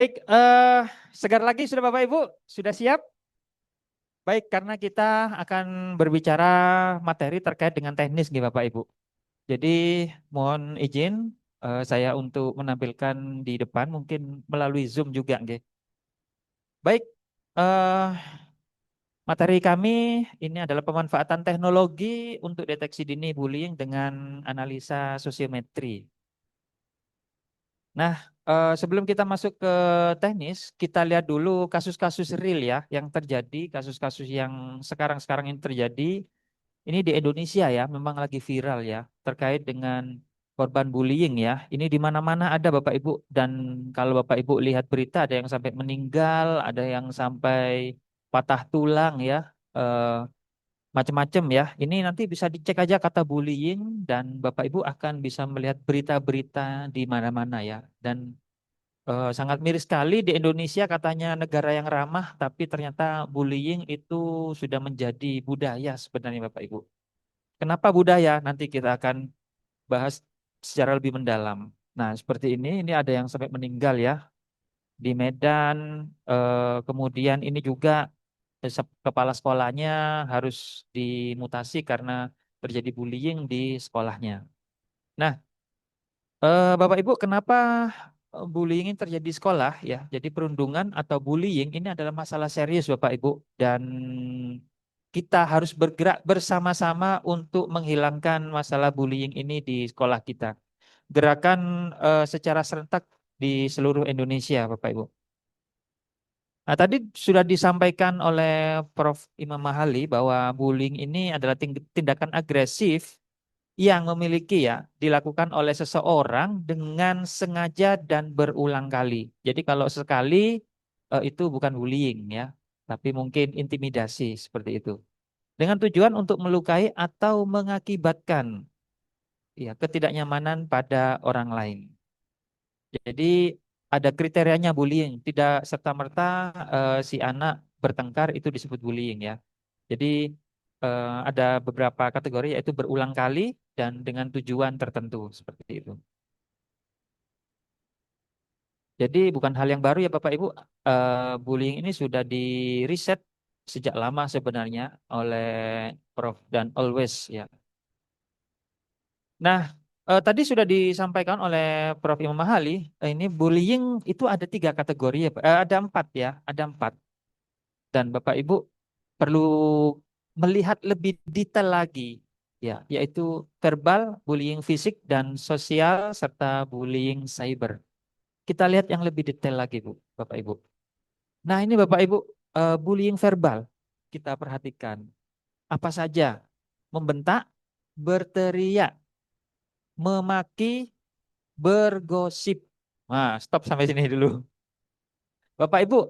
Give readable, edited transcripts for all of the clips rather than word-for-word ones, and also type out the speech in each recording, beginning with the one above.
Baik, segar lagi sudah Bapak Ibu? Sudah siap? Baik, karena kita akan berbicara materi terkait dengan teknis nih Bapak Ibu. Jadi mohon izin saya untuk menampilkan di depan mungkin melalui Zoom juga nggih. Baik, eh, materi kami ini adalah pemanfaatan teknologi untuk deteksi dini bullying dengan analisa sosiometri. Nah, sebelum kita masuk ke teknis, kita lihat dulu kasus-kasus real ya yang terjadi, kasus-kasus yang sekarang-sekarang ini terjadi. Ini di Indonesia ya, memang lagi viral ya, terkait dengan korban bullying ya. Ini di mana-mana ada Bapak Ibu, dan kalau Bapak Ibu lihat berita ada yang sampai meninggal, ada yang sampai patah tulang ya. eh, Macam-macam ya. Ini nanti bisa dicek aja kata bullying dan Bapak Ibu akan bisa melihat berita-berita di mana-mana ya. Dan sangat miris sekali di Indonesia katanya negara yang ramah, tapi ternyata bullying itu sudah menjadi budaya sebenarnya Bapak Ibu. Kenapa budaya? Nanti kita akan bahas secara lebih mendalam. Nah, seperti ini ada yang sampai meninggal ya di Medan. Kemudian ini juga kepala sekolahnya harus dimutasi karena terjadi bullying di sekolahnya. Nah, Bapak Ibu, kenapa bullying ini terjadi di sekolah ya? Jadi perundungan atau bullying ini adalah masalah serius Bapak Ibu dan kita harus bergerak bersama-sama untuk menghilangkan masalah bullying ini di sekolah kita. Gerakan secara serentak di seluruh Indonesia Bapak Ibu. Nah, tadi sudah disampaikan oleh Prof. Imam Mahali bahwa bullying ini adalah tindakan agresif yang memiliki ya dilakukan oleh seseorang dengan sengaja dan berulang kali. Jadi kalau sekali itu bukan bullying ya, tapi mungkin intimidasi seperti itu. Dengan tujuan untuk melukai atau mengakibatkan ya ketidaknyamanan pada orang lain. Jadi ada kriterianya bullying, tidak serta-merta si anak bertengkar itu disebut bullying ya. Jadi ada beberapa kategori yaitu berulang kali dan dengan tujuan tertentu seperti itu. Jadi bukan hal yang baru ya Bapak Ibu. Bullying ini sudah di riset sejak lama sebenarnya oleh Prof dan Always ya. Nah, tadi sudah disampaikan oleh Prof Imam Mahali, ini bullying itu ada tiga kategori ya, Pak. Ada empat ya, ada empat. Dan Bapak Ibu perlu melihat lebih detail lagi, ya, yaitu verbal, bullying fisik, dan sosial, serta bullying cyber. Kita lihat yang lebih detail lagi, Bu, Bapak Ibu. Nah, ini Bapak Ibu, bullying verbal. Kita perhatikan. Apa saja? Membentak, berteriak, memaki, bergosip. Nah, stop sampai sini dulu. Bapak Ibu,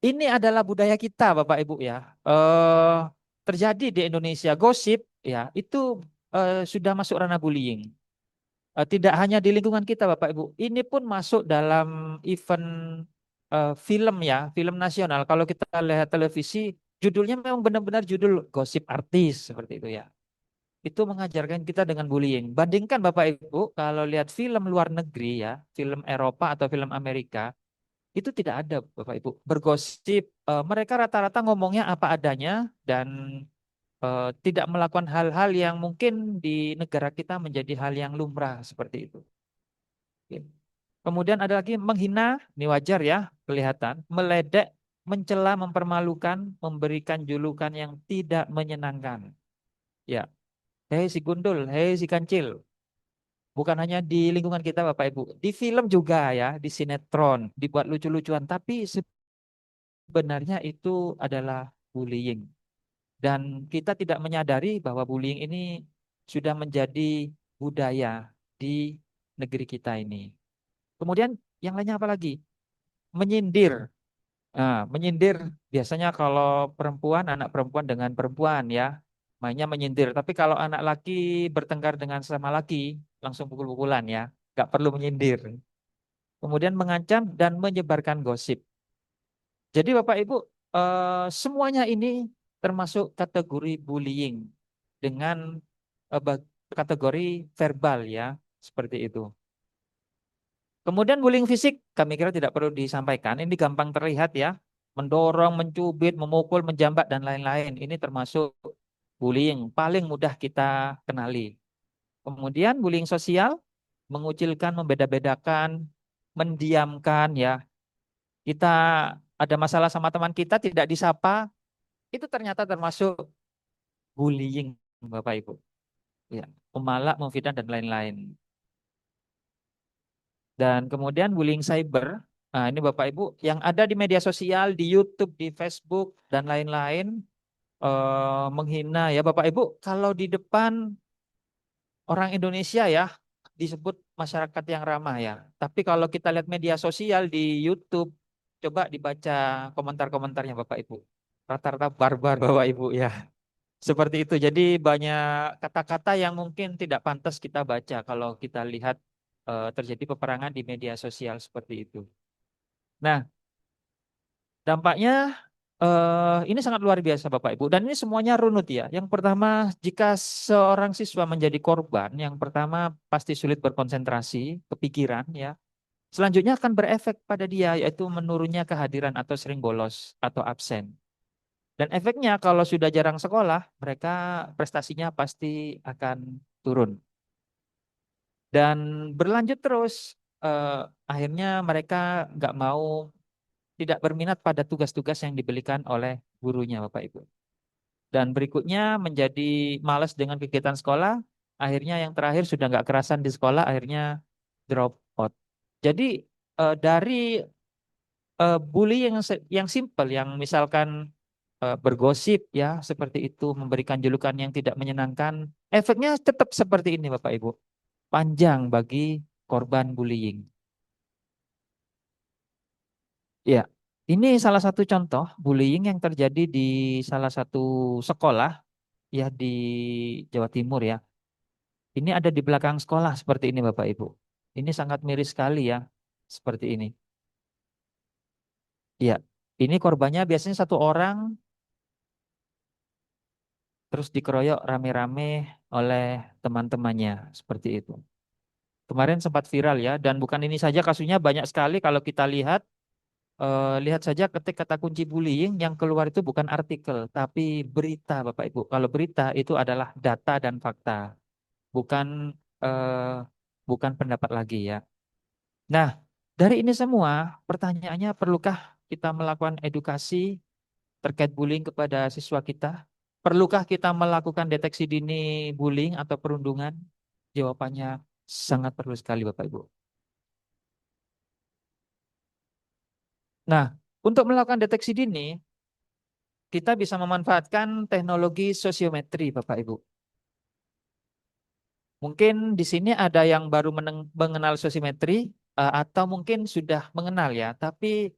ini adalah budaya kita, Bapak Ibu ya. Eh Terjadi di Indonesia gosip ya, itu sudah masuk ranah bullying. Tidak hanya di lingkungan kita, Bapak Ibu. Ini pun masuk dalam event film ya, film nasional. Kalau kita lihat televisi, judulnya memang benar-benar judul gosip artis seperti itu ya. Itu mengajarkan kita dengan bullying. Bandingkan Bapak Ibu kalau lihat film luar negeri ya, film Eropa atau film Amerika, itu tidak ada Bapak Ibu. Bergosip, mereka rata-rata ngomongnya apa adanya dan tidak melakukan hal-hal yang mungkin di negara kita menjadi hal yang lumrah seperti itu. Oke. Kemudian ada lagi menghina, ini wajar ya, kelihatan, meledek, mencela, mempermalukan, memberikan julukan yang tidak menyenangkan. Ya, hei si gundul, hei si kancil. Bukan hanya di lingkungan kita Bapak Ibu, di film juga ya, di sinetron, dibuat lucu-lucuan, tapi sebenarnya itu adalah bullying. Dan kita tidak menyadari bahwa bullying ini sudah menjadi budaya di negeri kita ini. Kemudian yang lainnya apa lagi? Menyindir. Nah, menyindir biasanya kalau perempuan, anak perempuan dengan perempuan ya, mainnya menyindir. Tapi kalau anak laki bertengkar dengan sesama laki, langsung pukul-pukulan ya, nggak perlu menyindir. Kemudian mengancam dan menyebarkan gosip. Jadi Bapak Ibu, semuanya ini termasuk kategori bullying dengan kategori verbal ya, seperti itu. Kemudian bullying fisik, kami kira tidak perlu disampaikan. Ini gampang terlihat ya. Mendorong, mencubit, memukul, menjambak, dan lain-lain. Ini termasuk bullying paling mudah kita kenali. Kemudian bullying sosial, mengucilkan, membeda-bedakan, mendiamkan ya. Kita ada masalah sama teman kita tidak disapa, itu ternyata termasuk bullying Bapak Ibu. Ya, memalak, memfitnah dan lain-lain. Dan kemudian bullying cyber. Nah, ini Bapak Ibu yang ada di media sosial, di YouTube, di Facebook dan lain-lain menghina ya Bapak Ibu. Kalau di depan orang Indonesia ya disebut masyarakat yang ramah ya. Tapi kalau kita lihat media sosial di YouTube, coba dibaca komentar-komentarnya Bapak Ibu. Rata-rata barbar Bapak Ibu ya. Seperti itu. Jadi banyak kata-kata yang mungkin tidak pantas kita baca kalau kita lihat terjadi peperangan di media sosial seperti itu. Nah, dampaknya ini sangat luar biasa Bapak Ibu. Dan ini semuanya runut ya. Yang pertama, jika seorang siswa menjadi korban, yang pertama pasti sulit berkonsentrasi, kepikiran ya. Selanjutnya akan berefek pada dia, yaitu menurunnya kehadiran atau sering bolos atau absen. Dan efeknya kalau sudah jarang sekolah, mereka prestasinya pasti akan turun. Dan berlanjut terus, akhirnya mereka nggak mau, tidak berminat pada tugas-tugas yang diberikan oleh gurunya, Bapak Ibu. Dan berikutnya menjadi malas dengan kegiatan sekolah, akhirnya yang terakhir sudah nggak kerasan di sekolah, akhirnya drop out. Jadi dari bully yang simple, yang misalkan bergosip ya seperti itu, memberikan julukan yang tidak menyenangkan, efeknya tetap seperti ini Bapak Ibu, panjang bagi korban bullying. Ya, ini salah satu contoh bullying yang terjadi di salah satu sekolah ya di Jawa Timur ya. Ini ada di belakang sekolah seperti ini Bapak Ibu. Ini sangat miris sekali ya, seperti ini. Ya, ini korbannya biasanya satu orang terus dikeroyok rame-rame oleh teman-temannya seperti itu. Kemarin sempat viral ya, dan bukan ini saja kasusnya banyak sekali kalau kita lihat lihat saja ketik kata kunci bullying yang keluar itu bukan artikel tapi berita Bapak Ibu. Kalau berita itu adalah data dan fakta, bukan eh, bukan pendapat lagi ya. Nah, dari ini semua pertanyaannya perlukah kita melakukan edukasi terkait bullying kepada siswa kita? Perlukah kita melakukan deteksi dini bullying atau perundungan? Jawabannya sangat perlu sekali Bapak Ibu. Nah, untuk melakukan deteksi dini, kita bisa memanfaatkan teknologi sosiometri Bapak Ibu. Mungkin di sini ada yang baru mengenal sosiometri atau mungkin sudah mengenal ya, tapi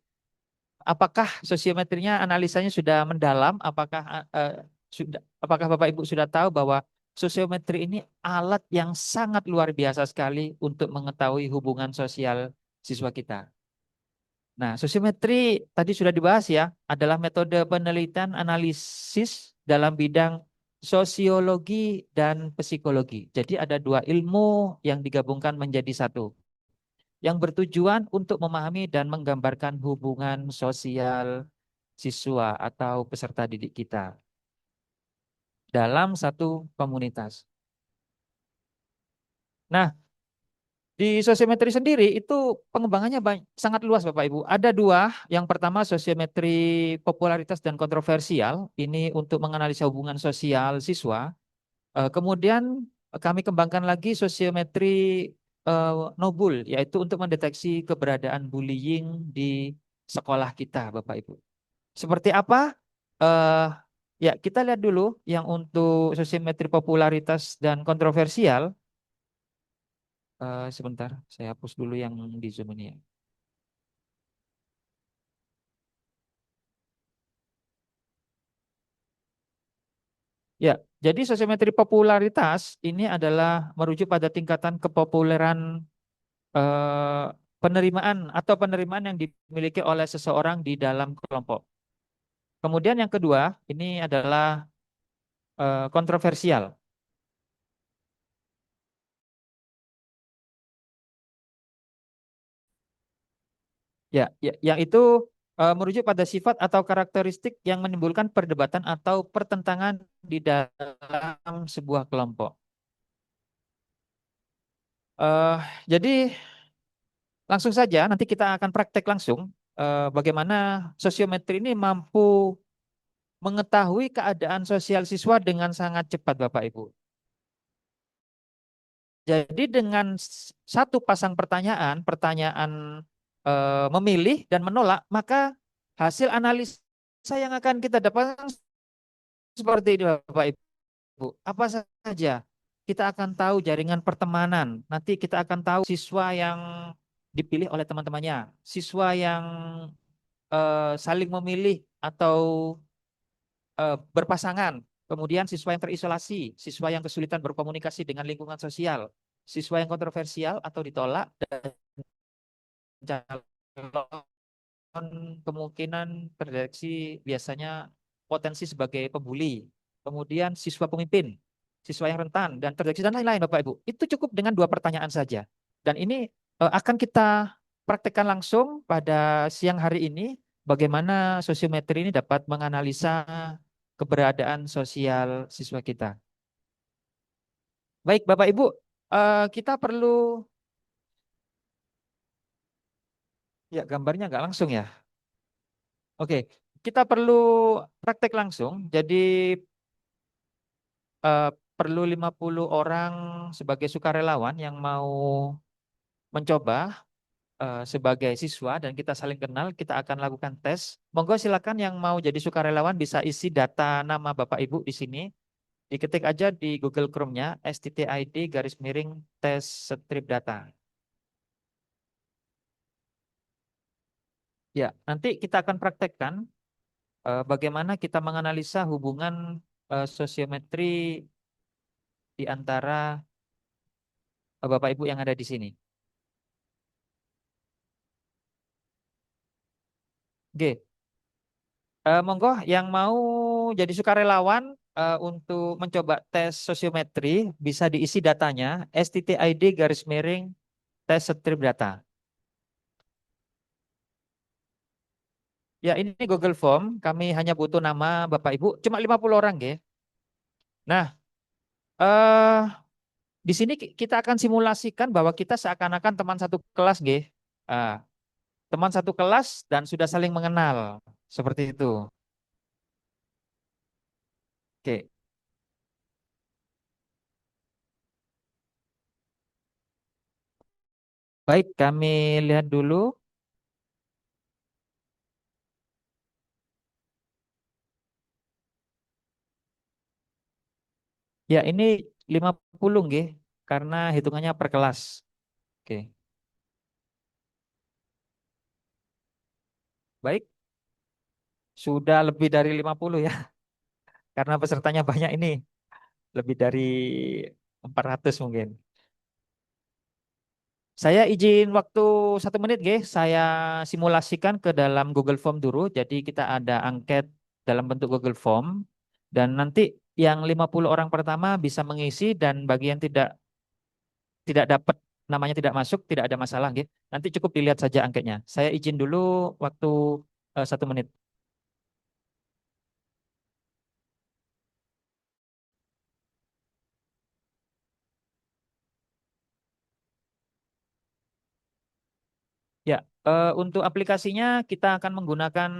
apakah sosiometrinya analisanya sudah mendalam? Apakah Bapak Ibu sudah tahu bahwa sosiometri ini alat yang sangat luar biasa sekali untuk mengetahui hubungan sosial siswa kita. Nah, sosiometri tadi sudah dibahas ya, adalah metode penelitian analisis dalam bidang sosiologi dan psikologi. Jadi ada dua ilmu yang digabungkan menjadi satu, yang bertujuan untuk memahami dan menggambarkan hubungan sosial siswa atau peserta didik kita dalam satu komunitas. Nah, di sosiometri sendiri itu pengembangannya sangat luas Bapak Ibu. Ada dua, yang pertama sosiometri popularitas dan kontroversial, ini untuk menganalisa hubungan sosial siswa. Kemudian kami kembangkan lagi sosiometri Nobel, yaitu untuk mendeteksi keberadaan bullying di sekolah kita Bapak Ibu. Seperti apa? Eh, ya, kita lihat dulu yang untuk sosiometri popularitas dan kontroversial. Sebentar, saya hapus dulu yang di Zoom ini ya. Ya, jadi sosiometri popularitas ini adalah merujuk pada tingkatan kepopuleran eh, penerimaan atau penerimaan yang dimiliki oleh seseorang di dalam kelompok. Kemudian yang kedua, ini adalah kontroversial. Ya, ya, yang itu merujuk pada sifat atau karakteristik yang menimbulkan perdebatan atau pertentangan di dalam sebuah kelompok. Eh, jadi langsung saja nanti kita akan praktek langsung bagaimana sosiometri ini mampu mengetahui keadaan sosial siswa dengan sangat cepat, Bapak Ibu. Jadi dengan satu pasang pertanyaan, pertanyaan memilih dan menolak, maka hasil analisa yang akan kita dapatkan seperti ini, Bapak Ibu. Apa saja? Kita akan tahu jaringan pertemanan. Nanti kita akan tahu siswa yang dipilih oleh teman-temannya, siswa yang saling memilih atau berpasangan, kemudian siswa yang terisolasi, siswa yang kesulitan berkomunikasi dengan lingkungan sosial, siswa yang kontroversial atau ditolak, dan calon kemungkinan terdeteksi biasanya potensi sebagai pembuli, kemudian siswa pemimpin, siswa yang rentan, dan terdeteksi dan lain-lain, Bapak Ibu. Itu cukup dengan dua pertanyaan saja. Dan ini akan kita praktekkan langsung pada siang hari ini, bagaimana sosiometri ini dapat menganalisa keberadaan sosial siswa kita. Baik, Bapak Ibu, kita perlu, ya gambarnya nggak langsung ya. Oke, kita perlu praktek langsung. Jadi eh, perlu 50 orang sebagai sukarelawan yang mau mencoba sebagai siswa dan kita saling kenal, kita akan lakukan tes. Monggo silakan yang mau jadi sukarelawan bisa isi data nama Bapak Ibu di sini. Diketik aja di Google Chrome-nya STTID garis miring tes strip data. Ya, nanti kita akan praktekkan bagaimana kita menganalisa hubungan sosiometri di antara Bapak Ibu yang ada di sini. Oke, monggo yang mau jadi sukarelawan untuk mencoba tes sosiometri bisa diisi datanya STTID garis miring tes strip data. Ya, ini Google Form. Kami hanya butuh nama Bapak Ibu. Cuma 50 orang, ya. Nah, eh di sini kita akan simulasikan bahwa kita seakan-akan teman satu kelas, G. Teman satu kelas dan sudah saling mengenal. Seperti itu. Oke. Baik, kami lihat dulu. Ya, ini 50, G. Karena hitungannya per kelas. Oke. Baik, sudah lebih dari 50 ya. Karena pesertanya banyak ini. Lebih dari 400 mungkin. Saya izin waktu 1 menit, G. Saya simulasikan ke dalam Google Form dulu. Jadi kita ada angket dalam bentuk Google Form. Dan nanti yang 50 orang pertama bisa mengisi dan bagi yang tidak dapat namanya tidak masuk, tidak ada masalah, G. Nanti cukup dilihat saja angketnya. Saya izin dulu waktu 1 menit. Ya, untuk aplikasinya kita akan menggunakan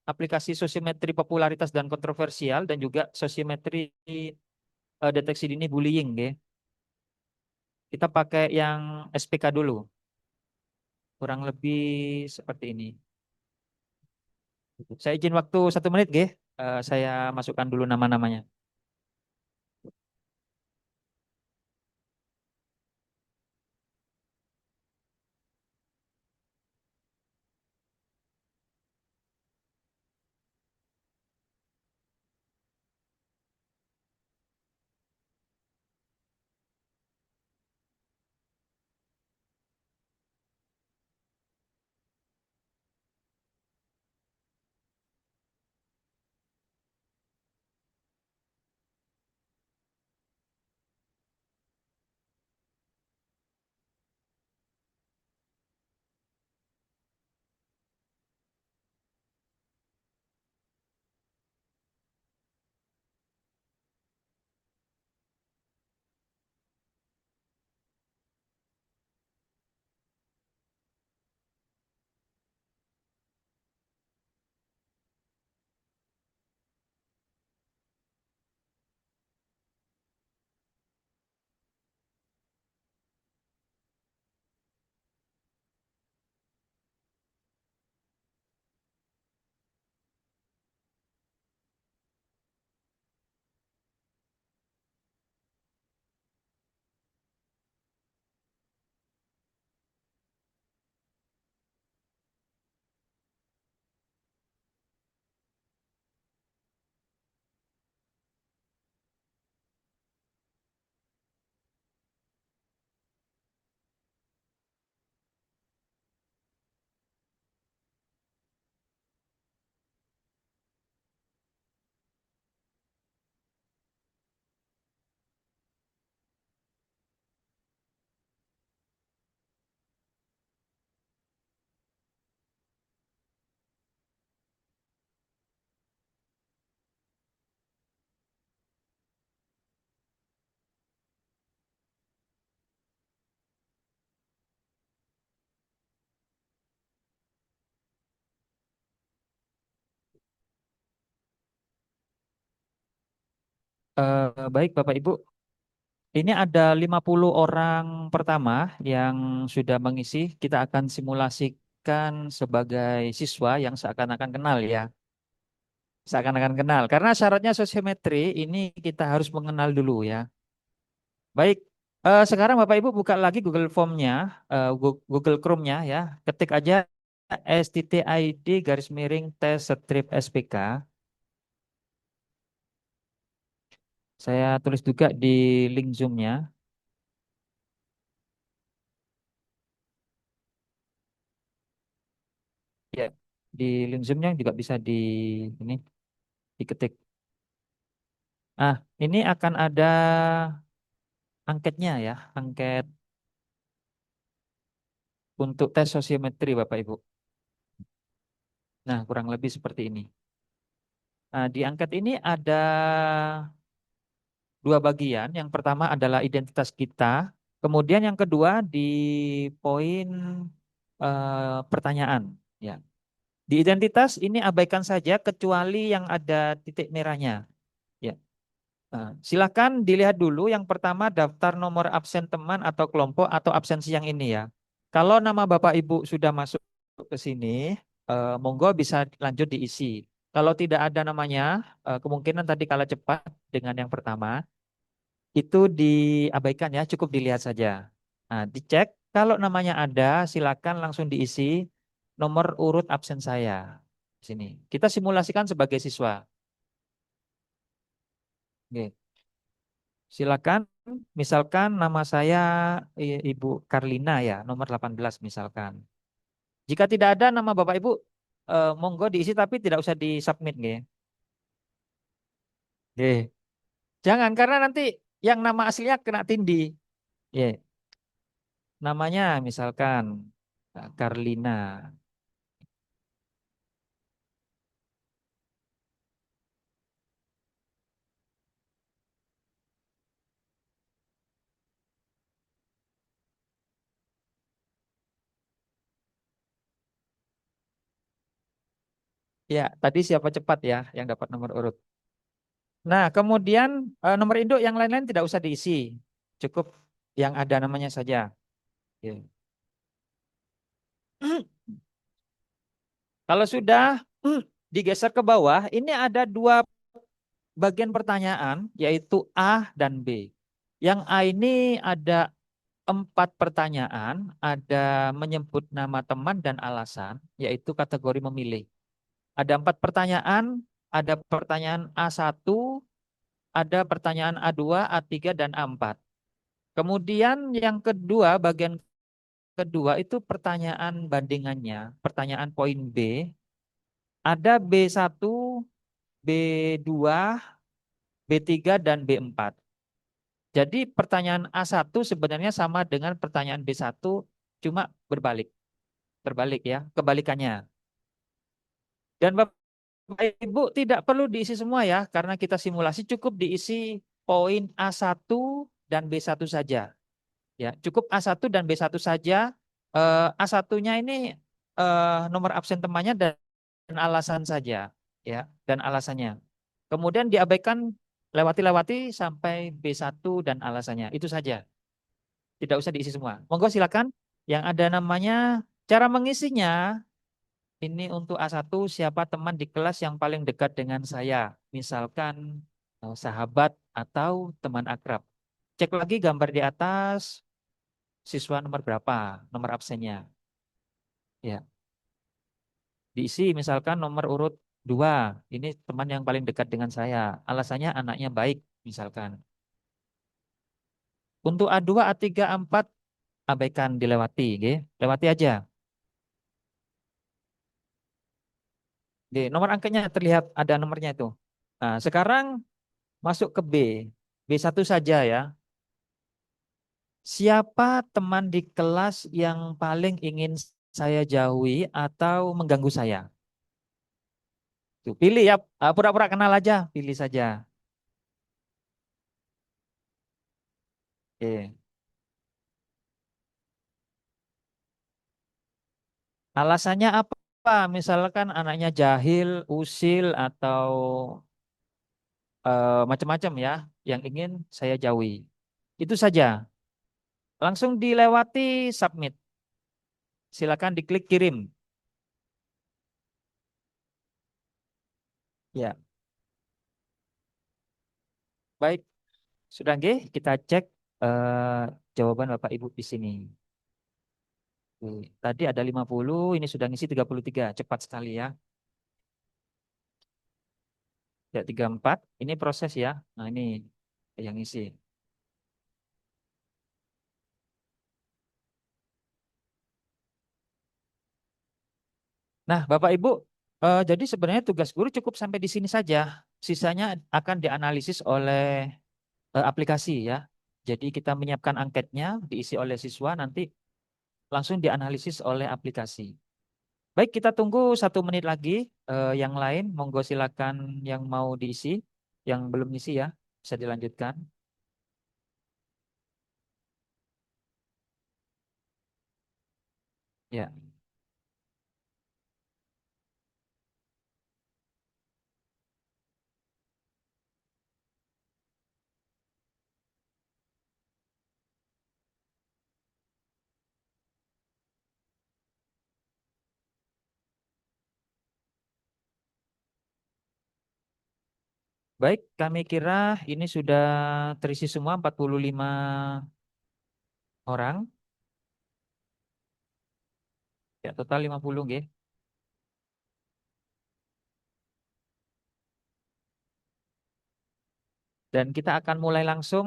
aplikasi sosiometri popularitas dan kontroversial dan juga sosiometri deteksi dini bullying, G. Kita pakai yang SPK dulu, kurang lebih seperti ini. Saya izin waktu 1 menit, G. Saya masukkan dulu nama-namanya. Baik Bapak Ibu, ini ada 50 orang pertama yang sudah mengisi. Kita akan simulasikan sebagai siswa yang seakan-akan kenal ya. Seakan-akan kenal. Karena syaratnya sosiometri ini kita harus mengenal dulu ya. Baik, sekarang Bapak Ibu buka lagi Google Form-nya, Google Chrome-nya ya. Ketik aja STTID garis miring tes strip SPK. Saya tulis juga di link Zoom-nya. Ya, di link Zoom-nya juga bisa ini diketik. Ah, ini akan ada angketnya ya, angket untuk tes sosiometri Bapak Ibu. Nah, kurang lebih seperti ini. Nah, di angket ini ada dua bagian. Yang pertama adalah identitas kita. Kemudian yang kedua di poin pertanyaan. Ya. Di identitas ini abaikan saja kecuali yang ada titik merahnya. Ya. Nah, silakan dilihat dulu yang pertama daftar nomor absen teman atau kelompok atau absensi yang ini ya. Kalau nama Bapak Ibu sudah masuk ke sini, monggo bisa lanjut diisi. Kalau tidak ada namanya, kemungkinan tadi kalah cepat dengan yang pertama, itu diabaikan ya, cukup dilihat saja. Nah, dicek, kalau namanya ada, silakan langsung diisi nomor urut absen saya. Sini. Kita simulasikan sebagai siswa. Oke. Silakan, misalkan nama saya Ibu Karlina ya, nomor 18 misalkan. Jika tidak ada nama Bapak Ibu, monggo diisi tapi tidak usah disubmit nggih. Nggih. Jangan karena nanti yang nama aslinya kena tindih. Nggih. Namanya misalkan Karlina. Ya, tadi siapa cepat ya yang dapat nomor urut. Nah, kemudian nomor induk yang lain-lain tidak usah diisi. Cukup yang ada namanya saja. Oke. Kalau sudah digeser ke bawah, ini ada dua bagian pertanyaan, yaitu A dan B. Yang A ini ada 4 pertanyaan, ada menyebut nama teman dan alasan, yaitu kategori memilih. Ada 4 pertanyaan, ada pertanyaan A1, ada pertanyaan A2, A3, dan A4. Kemudian yang kedua, bagian kedua itu pertanyaan bandingannya, pertanyaan poin B. Ada B1, B2, B3, dan B4. Jadi pertanyaan A1 sebenarnya sama dengan pertanyaan B1, cuma berbalik. Terbalik ya, kebalikannya. Dan Bapak Ibu tidak perlu diisi semua ya, karena kita simulasi cukup diisi poin A1 dan B1 saja. Ya, cukup A1 dan B1 saja. A1-nya ini nomor absen temannya dan alasan saja, ya, dan alasannya. Kemudian diabaikan lewati-lewati sampai B1 dan alasannya. Itu saja. Tidak usah diisi semua. Monggo silakan. Yang ada namanya cara mengisinya ini untuk A1 siapa teman di kelas yang paling dekat dengan saya. Misalkan sahabat atau teman akrab. Cek lagi gambar di atas siswa nomor berapa, nomor absennya. Ya, diisi misalkan nomor urut 2. Ini teman yang paling dekat dengan saya. Alasannya anaknya baik misalkan. Untuk A2, A3, A4 abaikan dilewati, nggih. Lewati aja. Nomor angkanya terlihat ada nomornya itu. Nah, sekarang masuk ke B. B1 saja ya. Siapa teman di kelas yang paling ingin saya jauhi atau mengganggu saya? Tuh, pilih ya, pura-pura kenal aja, pilih saja. Oke. Alasannya apa? Misalkan anaknya jahil, usil, atau macam-macam ya yang ingin saya jauhi. Itu saja. Langsung dilewati submit. Silakan diklik kirim. Ya, baik. Sudah nggih, kita cek jawaban Bapak Ibu di sini. Oke, tadi ada 50, ini sudah ngisi 33. Cepat sekali ya. Ya, 34. Ini proses ya. Nah, ini yang isi. Nah, Bapak Ibu, jadi sebenarnya tugas guru cukup sampai di sini saja. Sisanya akan dianalisis oleh aplikasi ya. Jadi kita menyiapkan angketnya, diisi oleh siswa, nanti langsung dianalisis oleh aplikasi. Baik, kita tunggu 1 menit lagi. Yang lain, monggo silakan yang mau diisi, yang belum isi ya, bisa dilanjutkan. Ya, baik, kami kira ini sudah terisi semua 45 orang, ya total 50 nggih. Dan kita akan mulai langsung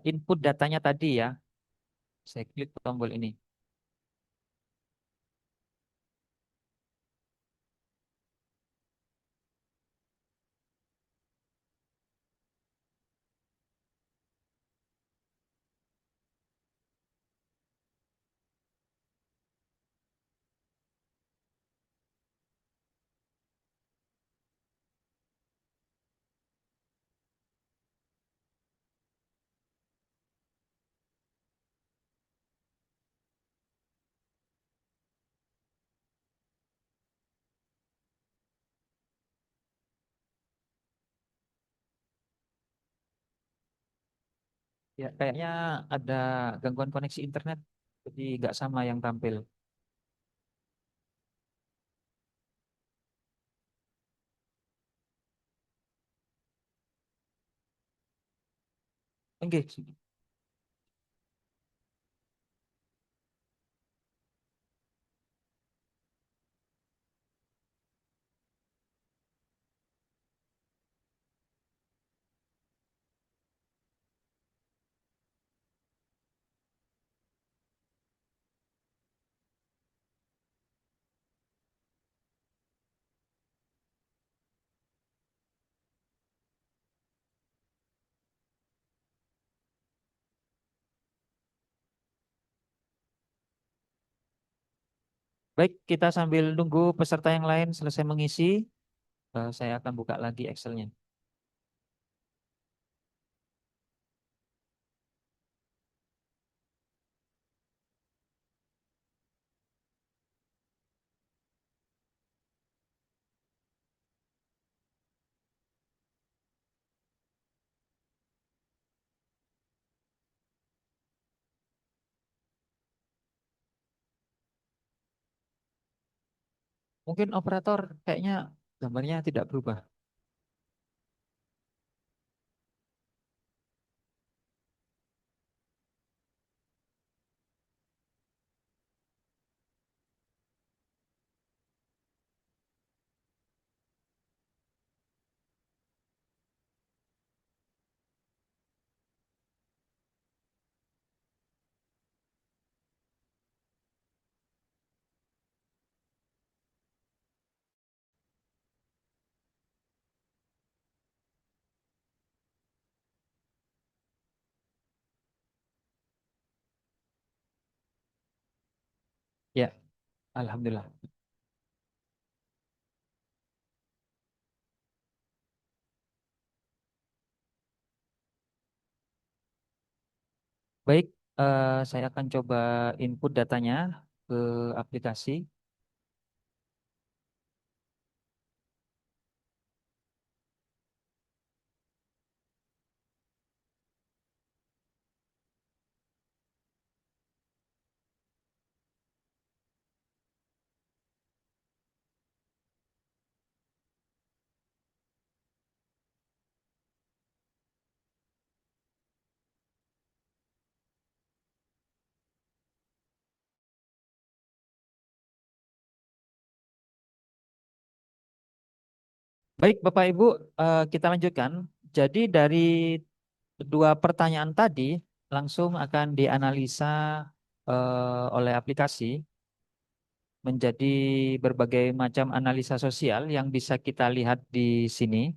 input datanya tadi ya. Saya klik tombol ini. Ya, kayaknya ada gangguan koneksi internet, jadi nggak sama yang tampil. Oke, baik, kita sambil nunggu peserta yang lain selesai mengisi, saya akan buka lagi Excel-nya. Mungkin operator kayaknya gambarnya tidak berubah. Ya, Alhamdulillah. Baik, saya akan coba input datanya ke aplikasi. Baik, Bapak Ibu, kita lanjutkan. Jadi dari dua pertanyaan tadi langsung akan dianalisa oleh aplikasi menjadi berbagai macam analisa sosial yang bisa kita lihat di sini.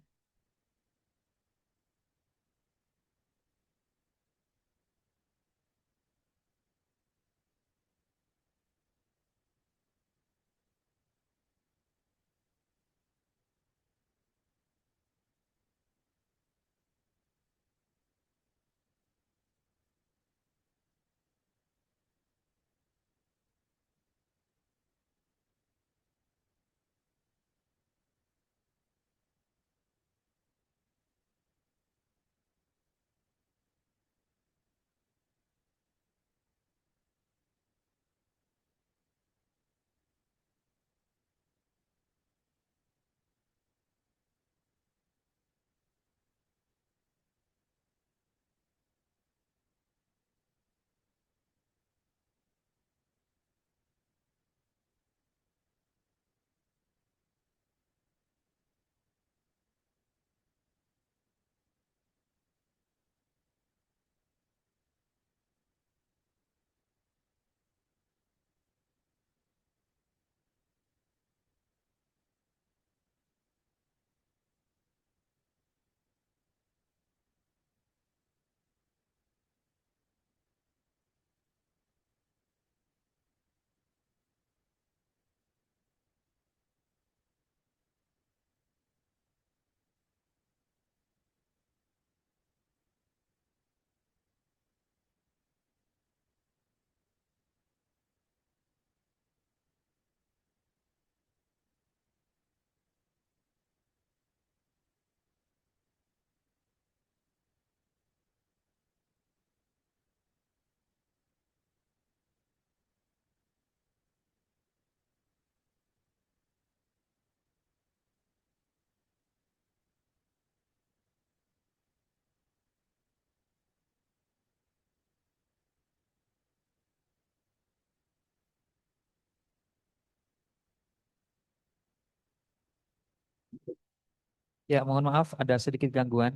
Ya, mohon maaf ada sedikit gangguan.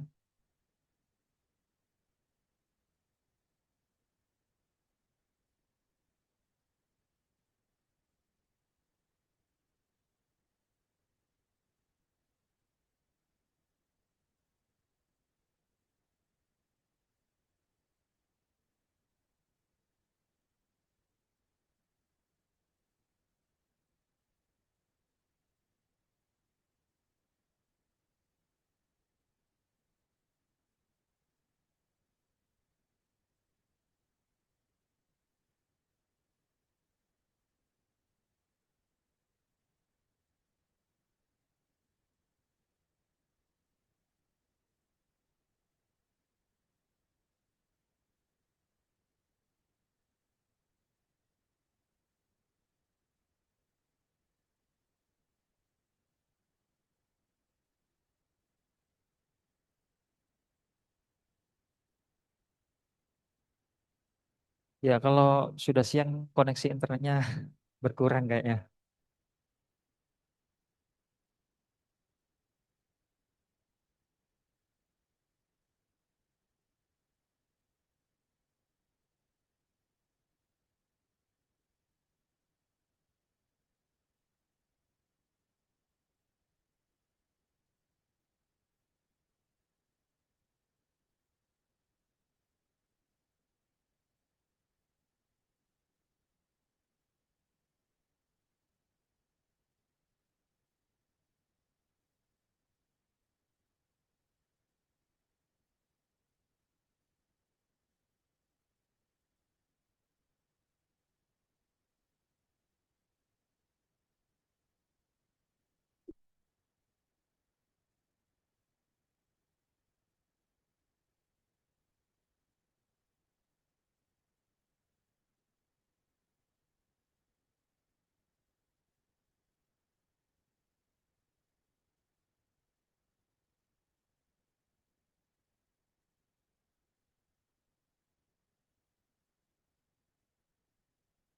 Ya, kalau sudah siang koneksi internetnya berkurang kayaknya.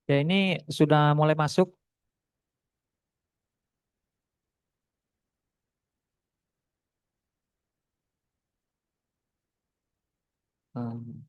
Ya, ini sudah mulai masuk. Hmm.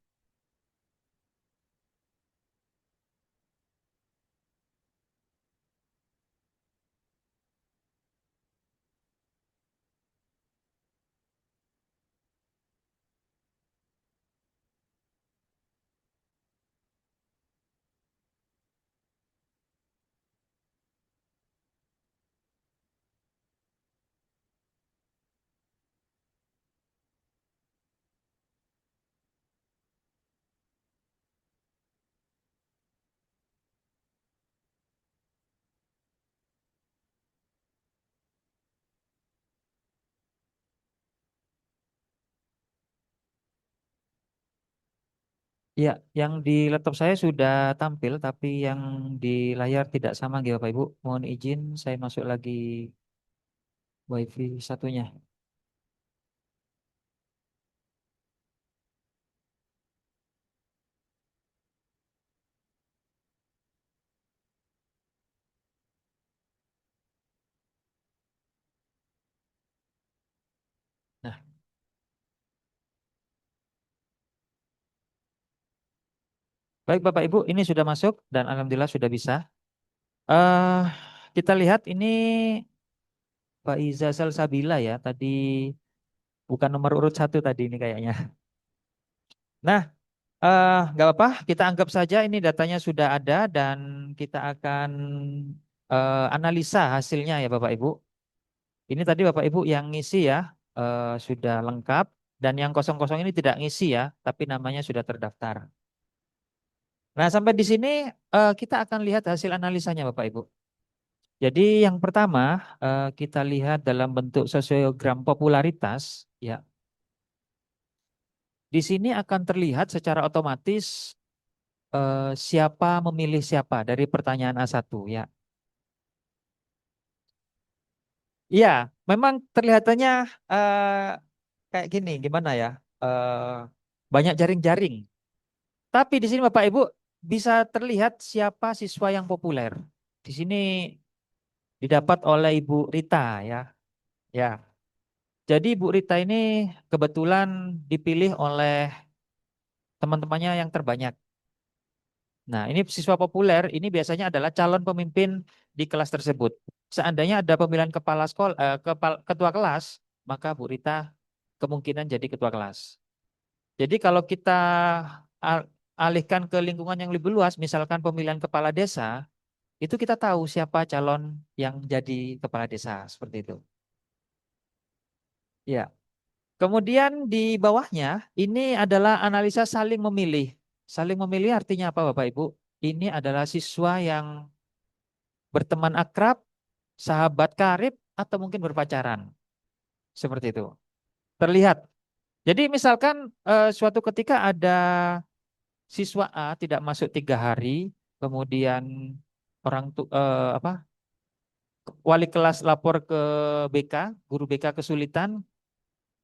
Ya, yang di laptop saya sudah tampil, tapi yang di layar tidak sama, gitu Bapak Ibu. Mohon izin, saya masuk lagi WiFi satunya. Nah, baik Bapak Ibu, ini sudah masuk dan alhamdulillah sudah bisa. eh Kita lihat ini Pak Iza Salsabila ya, tadi bukan nomor urut satu tadi ini kayaknya. Nah, nggak apa-apa, kita anggap saja ini datanya sudah ada dan kita akan analisa hasilnya ya Bapak Ibu. Ini tadi Bapak Ibu yang ngisi ya, sudah lengkap dan yang kosong-kosong ini tidak ngisi ya, tapi namanya sudah terdaftar. Nah, sampai di sini kita akan lihat hasil analisanya Bapak Ibu. Jadi yang pertama kita lihat dalam bentuk sosiogram popularitas ya. Di sini akan terlihat secara otomatis siapa memilih siapa dari pertanyaan A1 ya. Iya, memang terlihatannya eh, kayak gini, gimana ya? Banyak jaring-jaring. Tapi di sini Bapak Ibu bisa terlihat siapa siswa yang populer. Di sini didapat oleh Ibu Rita ya. Ya. Jadi Ibu Rita ini kebetulan dipilih oleh teman-temannya yang terbanyak. Nah, ini siswa populer ini biasanya adalah calon pemimpin di kelas tersebut. Seandainya ada pemilihan kepala sekolah, ketua kelas, maka Bu Rita kemungkinan jadi ketua kelas. Jadi kalau kita al- alihkan ke lingkungan yang lebih luas, misalkan pemilihan kepala desa, itu kita tahu siapa calon yang jadi kepala desa, seperti itu. Ya. Kemudian di bawahnya ini adalah analisa saling memilih. Saling memilih artinya apa Bapak Ibu? Ini adalah siswa yang berteman akrab, sahabat karib, atau mungkin berpacaran. Seperti itu. Terlihat. Jadi misalkan suatu ketika ada siswa A tidak masuk 3 hari, kemudian orang tu, apa wali kelas lapor ke BK, guru BK kesulitan,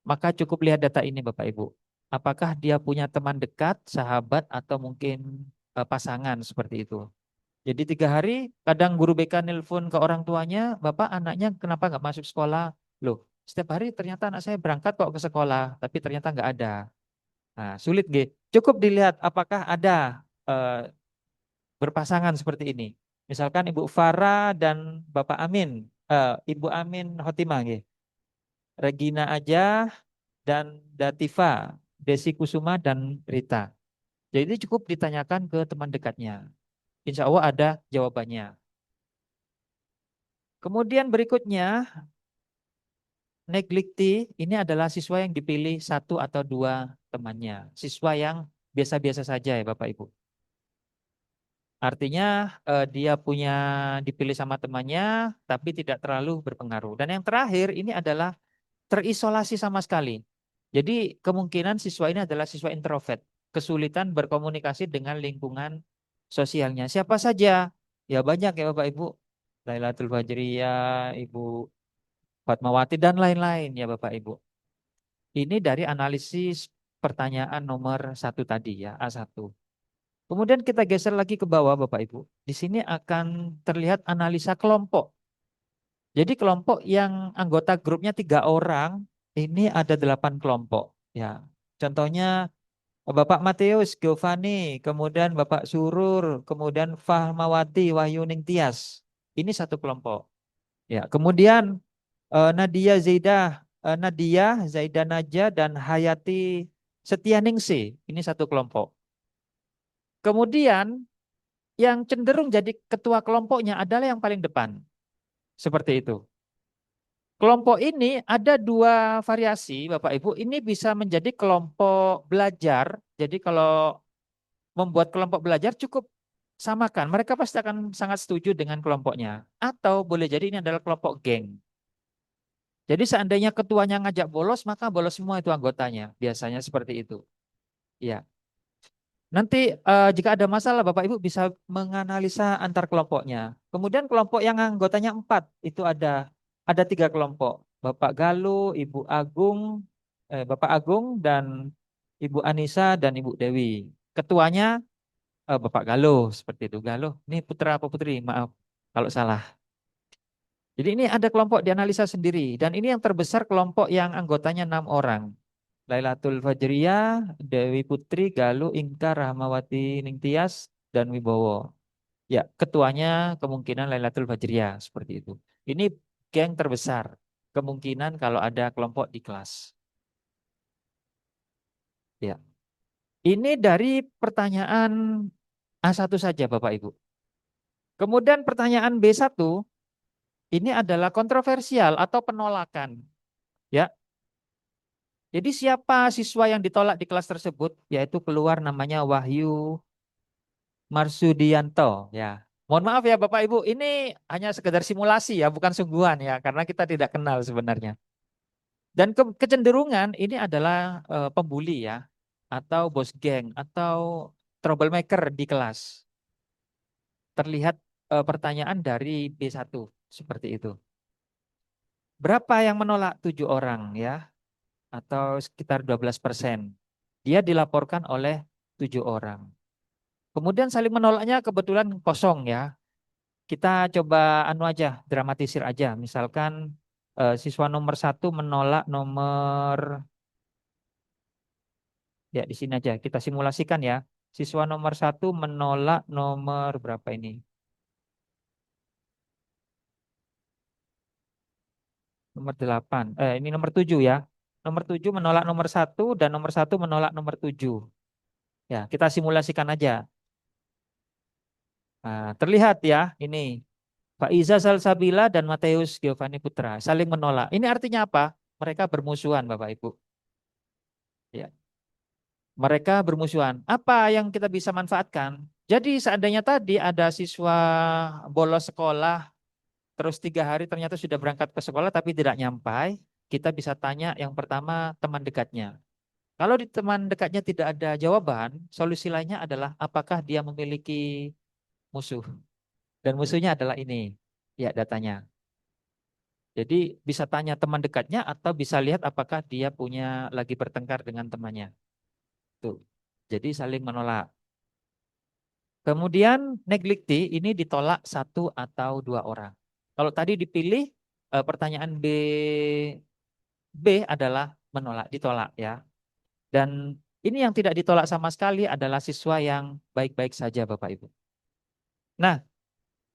maka cukup lihat data ini Bapak Ibu. Apakah dia punya teman dekat, sahabat, atau mungkin pasangan seperti itu. Jadi 3 hari, kadang guru BK nelpon ke orang tuanya, Bapak anaknya kenapa nggak masuk sekolah? Loh, setiap hari ternyata anak saya berangkat kok ke sekolah, tapi ternyata nggak ada. Nah, sulit gitu. Cukup dilihat apakah ada eh, berpasangan seperti ini. Misalkan Ibu Farah dan Bapak Amin, Ibu Amin Hotimah, nggih. Regina Aja dan Dativa, Desi Kusuma dan Rita. Jadi cukup ditanyakan ke teman dekatnya. Insya Allah ada jawabannya. Kemudian berikutnya, neglikti ini adalah siswa yang dipilih satu atau dua temannya. Siswa yang biasa-biasa saja ya Bapak Ibu. Artinya dia punya dipilih sama temannya, tapi tidak terlalu berpengaruh. Dan yang terakhir ini adalah terisolasi sama sekali. Jadi kemungkinan siswa ini adalah siswa introvert, kesulitan berkomunikasi dengan lingkungan sosialnya. Siapa saja? Ya banyak ya Bapak Ibu. Lailatul Fajriyah, Ibu Fatmawati dan lain-lain ya Bapak Ibu. Ini dari analisis pertanyaan nomor satu tadi ya, A1. Kemudian kita geser lagi ke bawah Bapak Ibu. Di sini akan terlihat analisa kelompok. Jadi kelompok yang anggota grupnya 3 orang, ini ada 8 kelompok. Ya, contohnya Bapak Matius, Giovanni, kemudian Bapak Surur, kemudian Fahmawati, Wahyuning Tias. Ini satu kelompok. Ya, kemudian Nadia, Zaidah Naja, dan Hayati Setianingsih. Ini satu kelompok. Kemudian yang cenderung jadi ketua kelompoknya adalah yang paling depan. Seperti itu. Kelompok ini ada dua variasi, Bapak Ibu. Ini bisa menjadi kelompok belajar. Jadi kalau membuat kelompok belajar cukup samakan. Mereka pasti akan sangat setuju dengan kelompoknya. Atau boleh jadi ini adalah kelompok geng. Jadi seandainya ketuanya ngajak bolos, maka bolos semua itu anggotanya. Biasanya seperti itu. Ya. Nanti jika ada masalah, Bapak Ibu bisa menganalisa antar kelompoknya. Kemudian kelompok yang anggotanya 4 itu ada 3 kelompok. Bapak Galuh, Bapak Agung dan Ibu Anissa dan Ibu Dewi. Ketuanya Bapak Galuh seperti itu. Galuh, ini putra apa putri? Maaf kalau salah. Jadi ini ada kelompok dianalisa sendiri dan ini yang terbesar kelompok yang anggotanya 6 orang. Lailatul Fajriyah, Dewi Putri, Galuh, Ingkar, Rahmawati, Ningtyas, dan Wibowo. Ya, ketuanya kemungkinan Lailatul Fajriyah seperti itu. Ini geng terbesar. Kemungkinan kalau ada kelompok di kelas. Ya. Ini dari pertanyaan A1 saja Bapak Ibu. Kemudian pertanyaan B1 ini adalah kontroversial atau penolakan. Ya. Jadi siapa siswa yang ditolak di kelas tersebut? Yaitu keluar namanya Wahyu Marsudianto. Ya. Mohon maaf ya Bapak Ibu, ini hanya sekedar simulasi ya, bukan sungguhan ya, karena kita tidak kenal sebenarnya. Dan kecenderungan ini adalah pembuli ya, atau bos geng, atau troublemaker di kelas. Terlihat pertanyaan dari B1 seperti itu. Berapa yang menolak? 7 orang ya, atau sekitar 12%. Dia dilaporkan oleh 7 orang. Kemudian saling menolaknya kebetulan kosong ya. Kita coba anu aja, dramatisir aja. Misalkan siswa nomor 1 menolak ya di sini aja. Kita simulasikan ya. Siswa nomor 1 menolak nomor berapa ini? Nomor 8. Ini nomor 7 ya. Nomor 7 menolak nomor 1 dan nomor 1 menolak nomor 7. Ya, kita simulasikan aja. Nah, terlihat ya ini. Faiza Salsabila dan Mateus Giovanni Putra saling menolak. Ini artinya apa? Mereka bermusuhan, Bapak Ibu. Ya, mereka bermusuhan. Apa yang kita bisa manfaatkan? Jadi seandainya tadi ada siswa bolos sekolah, terus 3 hari ternyata sudah berangkat ke sekolah tapi tidak nyampai, kita bisa tanya yang pertama teman dekatnya. Kalau di teman dekatnya tidak ada jawaban, solusi lainnya adalah apakah dia memiliki musuh? Dan musuhnya adalah ini, ya datanya. Jadi bisa tanya teman dekatnya atau bisa lihat apakah dia punya lagi bertengkar dengan temannya. Tuh. Jadi saling menolak. Kemudian neglikti ini ditolak 1 atau 2 orang. Kalau tadi dipilih pertanyaan B adalah menolak, ditolak ya. Dan ini yang tidak ditolak sama sekali adalah siswa yang baik-baik saja Bapak Ibu. Nah,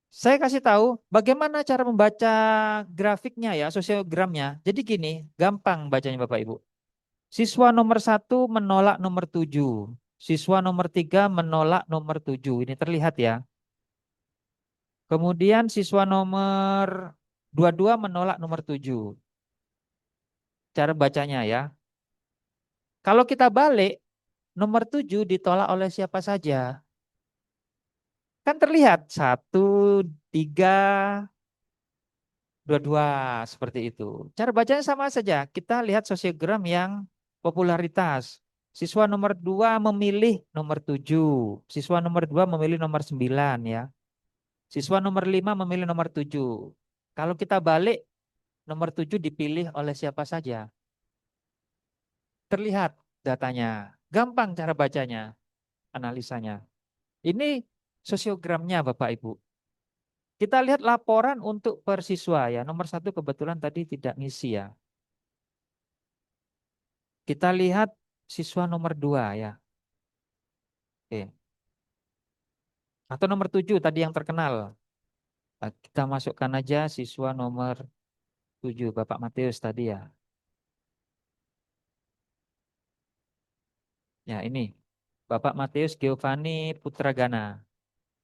saya kasih tahu bagaimana cara membaca grafiknya ya, sosiogramnya. Jadi gini, gampang bacanya Bapak Ibu. Siswa nomor 1 menolak nomor 7. Siswa nomor 3 menolak nomor 7. Ini terlihat ya. Kemudian siswa nomor 22 menolak nomor 7. Cara bacanya ya. Kalau kita balik, nomor 7 ditolak oleh siapa saja. Kan terlihat 1, 3, 22 seperti itu. Cara bacanya sama saja. Kita lihat sosiogram yang popularitas. Siswa nomor 2 memilih nomor 7. Siswa nomor 2 memilih nomor 9 ya. Siswa nomor 5 memilih nomor 7. Kalau kita balik, nomor 7 dipilih oleh siapa saja. Terlihat datanya. Gampang cara bacanya, analisanya. Ini sosiogramnya Bapak Ibu. Kita lihat laporan untuk per siswa ya. Nomor 1 kebetulan tadi tidak ngisi ya. Kita lihat siswa nomor 2 ya. Oke. Atau nomor 7 tadi yang terkenal. Kita masukkan aja siswa nomor 7 Bapak Matius tadi ya. Ya, ini. Bapak Matius Giovanni Putragana.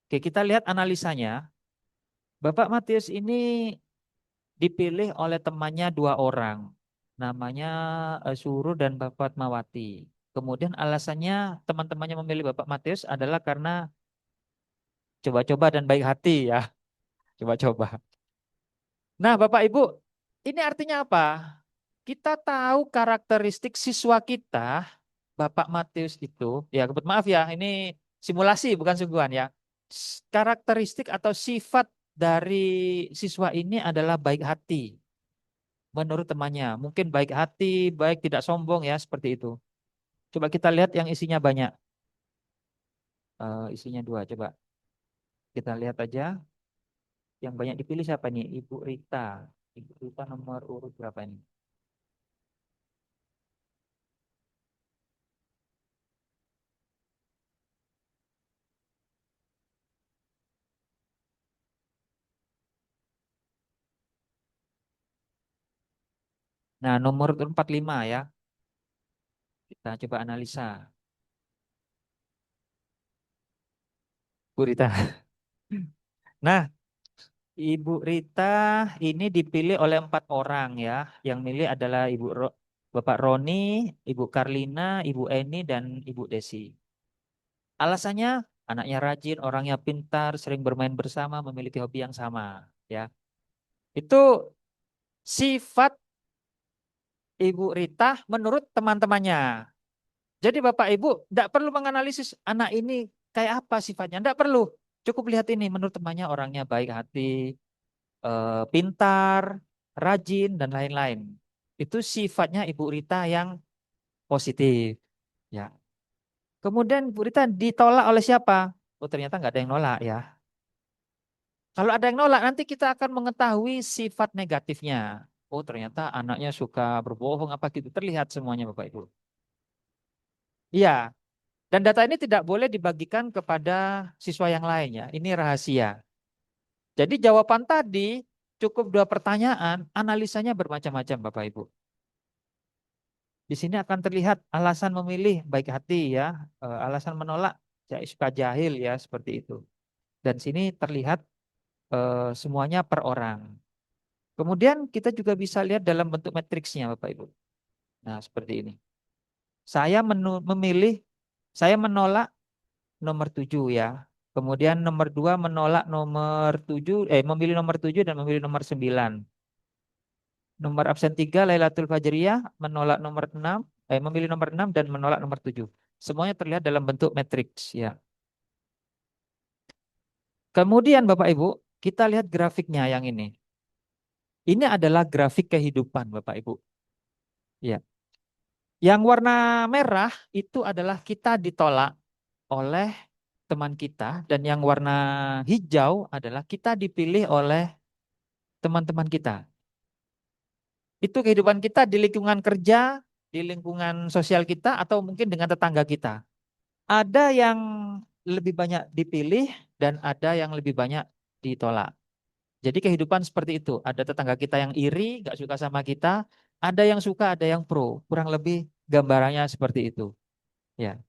Oke, kita lihat analisanya. Bapak Matius ini dipilih oleh temannya dua orang. Namanya Suru dan Bapak Fatmawati. Kemudian alasannya teman-temannya memilih Bapak Matius adalah karena coba-coba dan baik hati ya. Coba-coba. Nah, Bapak Ibu, ini artinya apa? Kita tahu karakteristik siswa kita, Bapak Matius itu, ya maaf ya, ini simulasi bukan sungguhan ya. Karakteristik atau sifat dari siswa ini adalah baik hati menurut temannya. Mungkin baik hati, baik tidak sombong ya, seperti itu. Coba kita lihat yang isinya banyak. Isinya dua, coba kita lihat aja. Yang banyak dipilih siapa nih? Ibu Rita. Ibu Rita nomor urut berapa ini? Nah, nomor 45 ya. Kita coba analisa. Bu Rita. Nah, Ibu Rita ini dipilih oleh 4 orang ya. Yang milih adalah Bapak Roni, Ibu Karlina, Ibu Eni, dan Ibu Desi. Alasannya, anaknya rajin, orangnya pintar, sering bermain bersama, memiliki hobi yang sama. Ya, itu sifat Ibu Rita menurut teman-temannya. Jadi Bapak Ibu tidak perlu menganalisis anak ini kayak apa sifatnya. Tidak perlu. Cukup lihat ini menurut temannya orangnya baik hati, pintar, rajin, dan lain-lain. Itu sifatnya Ibu Rita yang positif. Ya. Kemudian Bu Rita ditolak oleh siapa? Oh ternyata nggak ada yang nolak ya. Kalau ada yang nolak nanti kita akan mengetahui sifat negatifnya. Oh ternyata anaknya suka berbohong apa gitu. Terlihat semuanya Bapak Ibu. Iya. Dan data ini tidak boleh dibagikan kepada siswa yang lainnya. Ini rahasia. Jadi jawaban tadi cukup 2 pertanyaan, analisanya bermacam-macam Bapak Ibu. Di sini akan terlihat alasan memilih baik hati ya, alasan menolak suka jahil ya seperti itu. Dan sini terlihat semuanya per orang. Kemudian kita juga bisa lihat dalam bentuk matriksnya Bapak Ibu. Nah, seperti ini. Saya memilih, saya menolak nomor 7 ya. Kemudian nomor 2 menolak nomor 7, memilih nomor 7 dan memilih nomor 9. Nomor absen 3 Lailatul Fajriyah menolak nomor 6, memilih nomor 6 dan menolak nomor 7. Semuanya terlihat dalam bentuk matriks ya. Kemudian Bapak Ibu, kita lihat grafiknya yang ini. Ini adalah grafik kehidupan Bapak Ibu. Ya. Yang warna merah itu adalah kita ditolak oleh teman kita dan yang warna hijau adalah kita dipilih oleh teman-teman kita. Itu kehidupan kita di lingkungan kerja, di lingkungan sosial kita atau mungkin dengan tetangga kita. Ada yang lebih banyak dipilih dan ada yang lebih banyak ditolak. Jadi kehidupan seperti itu. Ada tetangga kita yang iri, nggak suka sama kita. Ada yang suka, ada yang pro. Kurang lebih gambarannya seperti itu. Ya.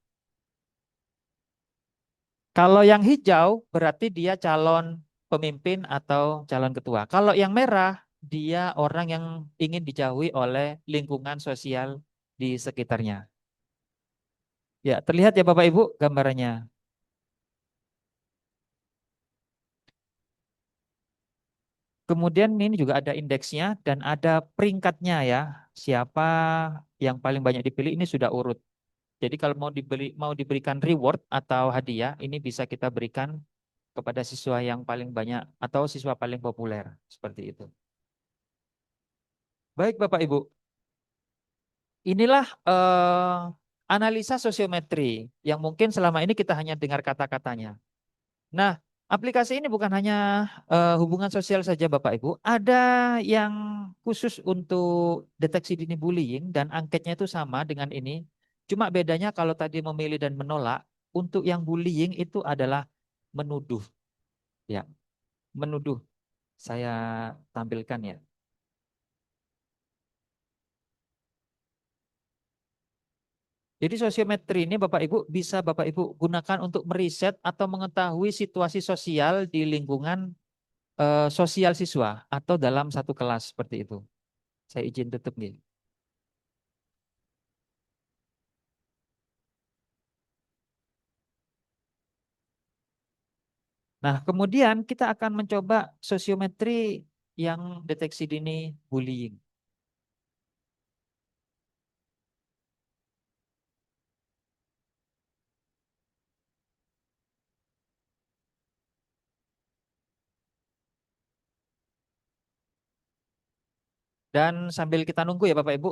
Kalau yang hijau berarti dia calon pemimpin atau calon ketua. Kalau yang merah dia orang yang ingin dijauhi oleh lingkungan sosial di sekitarnya. Ya, terlihat ya Bapak Ibu gambarannya. Kemudian ini juga ada indeksnya dan ada peringkatnya ya. Siapa yang paling banyak dipilih ini sudah urut. Jadi kalau mau diberikan reward atau hadiah, ini bisa kita berikan kepada siswa yang paling banyak atau siswa paling populer seperti itu. Baik Bapak Ibu, inilah analisa sosiometri yang mungkin selama ini kita hanya dengar kata-katanya. Nah, aplikasi ini bukan hanya hubungan sosial saja Bapak Ibu, ada yang khusus untuk deteksi dini bullying dan angketnya itu sama dengan ini. Cuma bedanya kalau tadi memilih dan menolak, untuk yang bullying itu adalah menuduh, ya, menuduh. Saya tampilkan ya. Jadi sosiometri ini Bapak Ibu bisa Bapak Ibu gunakan untuk meriset atau mengetahui situasi sosial di lingkungan sosial siswa atau dalam satu kelas seperti itu. Saya izin tutup nih. Nah, kemudian kita akan mencoba sosiometri yang deteksi dini bullying. Dan sambil kita nunggu ya Bapak Ibu.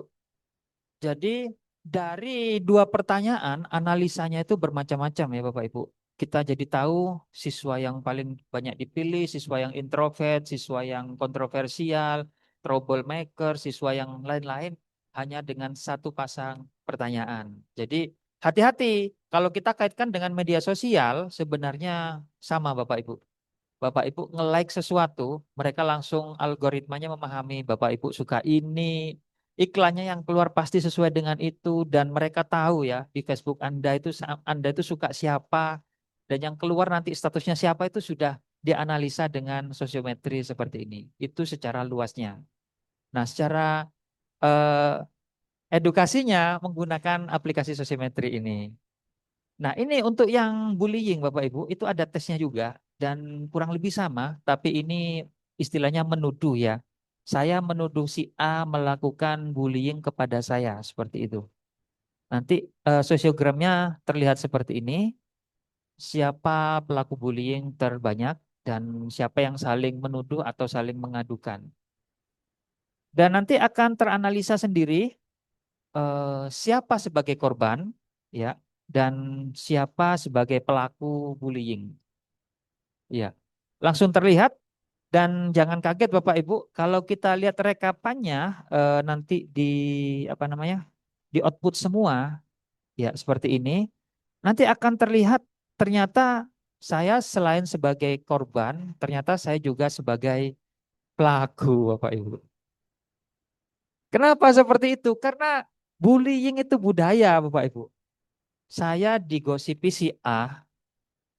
Jadi dari dua pertanyaan analisanya itu bermacam-macam ya Bapak Ibu. Kita jadi tahu siswa yang paling banyak dipilih, siswa yang introvert, siswa yang kontroversial, troublemaker, siswa yang lain-lain hanya dengan satu pasang pertanyaan. Jadi hati-hati kalau kita kaitkan dengan media sosial sebenarnya sama Bapak Ibu. Bapak Ibu nge-like sesuatu, mereka langsung algoritmanya memahami Bapak Ibu suka ini, iklannya yang keluar pasti sesuai dengan itu dan mereka tahu ya di Facebook Anda itu suka siapa dan yang keluar nanti statusnya siapa itu sudah dianalisa dengan sosiometri seperti ini. Itu secara luasnya. Nah, secara eh, edukasinya menggunakan aplikasi sosiometri ini. Nah, ini untuk yang bullying Bapak Ibu itu ada tesnya juga dan kurang lebih sama, tapi ini istilahnya menuduh ya. Saya menuduh si A melakukan bullying kepada saya seperti itu. Nanti sosiogramnya terlihat seperti ini. Siapa pelaku bullying terbanyak dan siapa yang saling menuduh atau saling mengadukan. Dan nanti akan teranalisa sendiri siapa sebagai korban ya dan siapa sebagai pelaku bullying. Ya, langsung terlihat dan jangan kaget Bapak Ibu kalau kita lihat rekapannya nanti di apa namanya di output semua ya seperti ini nanti akan terlihat ternyata saya selain sebagai korban ternyata saya juga sebagai pelaku Bapak Ibu. Kenapa seperti itu? Karena bullying itu budaya Bapak Ibu. Saya digosipi si A,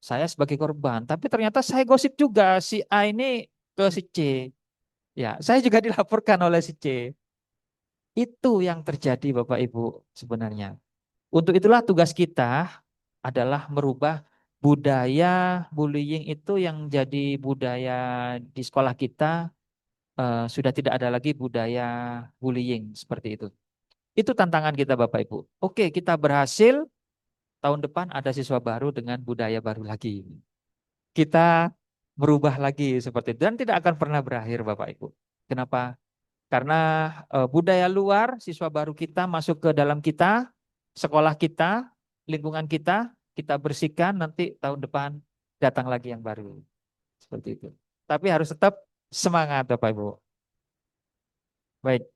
saya sebagai korban, tapi ternyata saya gosip juga si A ini ke si C. Ya, saya juga dilaporkan oleh si C. Itu yang terjadi Bapak Ibu sebenarnya. Untuk itulah tugas kita adalah merubah budaya bullying itu yang jadi budaya di sekolah kita sudah tidak ada lagi budaya bullying seperti itu. Itu tantangan kita Bapak Ibu. Oke, kita berhasil, tahun depan ada siswa baru dengan budaya baru lagi. Kita merubah lagi seperti itu dan tidak akan pernah berakhir Bapak Ibu. Kenapa? Karena budaya luar, siswa baru kita masuk ke dalam kita, sekolah kita, lingkungan kita bersihkan nanti tahun depan datang lagi yang baru. Seperti itu. Tapi harus tetap semangat Bapak Ibu. Baik,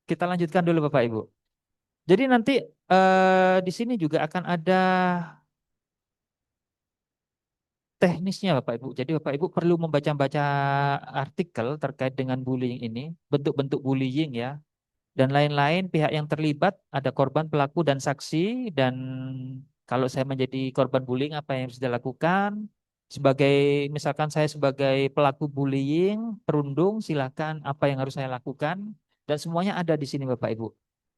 kita lanjutkan dulu Bapak Ibu. Jadi nanti di sini juga akan ada teknisnya Bapak Ibu. Jadi Bapak Ibu perlu membaca-baca artikel terkait dengan bullying ini, bentuk-bentuk bullying ya, dan lain-lain pihak yang terlibat, ada korban, pelaku, dan saksi. Dan kalau saya menjadi korban bullying, apa yang harus dilakukan? Sebagai, misalkan saya sebagai pelaku bullying, perundung, silakan apa yang harus saya lakukan. Dan semuanya ada di sini Bapak Ibu.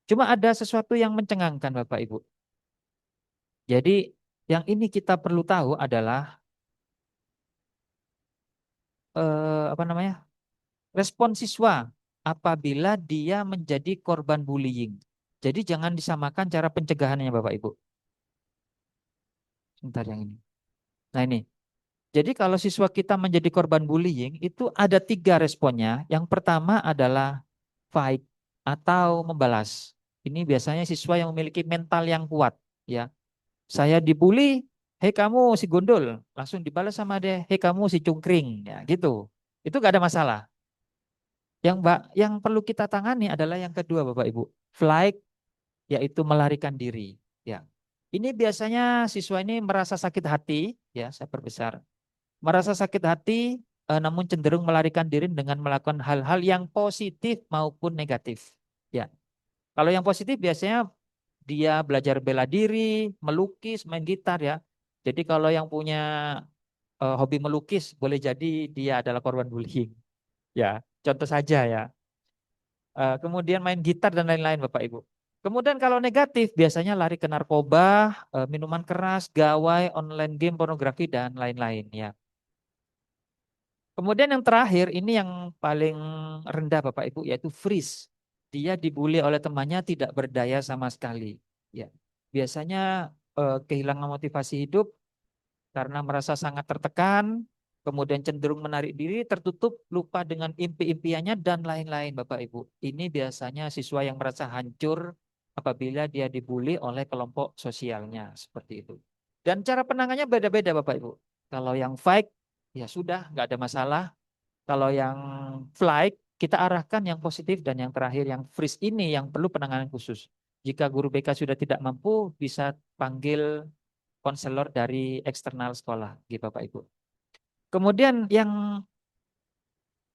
Cuma ada sesuatu yang mencengangkan Bapak Ibu. Jadi yang ini kita perlu tahu adalah apa namanya? Respon siswa apabila dia menjadi korban bullying. Jadi jangan disamakan cara pencegahannya Bapak Ibu. Sebentar yang ini. Nah ini. Jadi kalau siswa kita menjadi korban bullying itu ada tiga responnya. Yang pertama adalah fight atau membalas. Ini biasanya siswa yang memiliki mental yang kuat. Ya, saya dibully, hei kamu si gondol, langsung dibalas sama dia, hei kamu si cungkring. Ya gitu. Itu gak ada masalah. Yang perlu kita tangani adalah yang kedua Bapak Ibu. Flight yaitu melarikan diri. Ya. Ini biasanya siswa ini merasa sakit hati, ya saya perbesar. Merasa sakit hati, namun cenderung melarikan diri dengan melakukan hal-hal yang positif maupun negatif. Ya, kalau yang positif biasanya dia belajar bela diri, melukis, main gitar ya. Jadi kalau yang punya hobi melukis, boleh jadi dia adalah korban bullying. Ya, contoh saja ya. Kemudian main gitar dan lain-lain, Bapak Ibu. Kemudian kalau negatif, biasanya lari ke narkoba, minuman keras, gawai, online game, pornografi, dan lain-lain ya. Kemudian yang terakhir, ini yang paling rendah Bapak Ibu, yaitu freeze. Dia dibully oleh temannya tidak berdaya sama sekali. Ya, biasanya kehilangan motivasi hidup karena merasa sangat tertekan, kemudian cenderung menarik diri, tertutup, lupa dengan impi-impiannya, dan lain-lain, Bapak Ibu. Ini biasanya siswa yang merasa hancur apabila dia dibully oleh kelompok sosialnya, seperti itu. Dan cara penanganannya beda-beda, Bapak Ibu. Kalau yang fight, ya sudah, nggak ada masalah. Kalau yang flight, kita arahkan yang positif, dan yang terakhir yang freeze ini yang perlu penanganan khusus. Jika guru BK sudah tidak mampu, bisa panggil konselor dari eksternal sekolah, gitu Bapak Ibu. Kemudian yang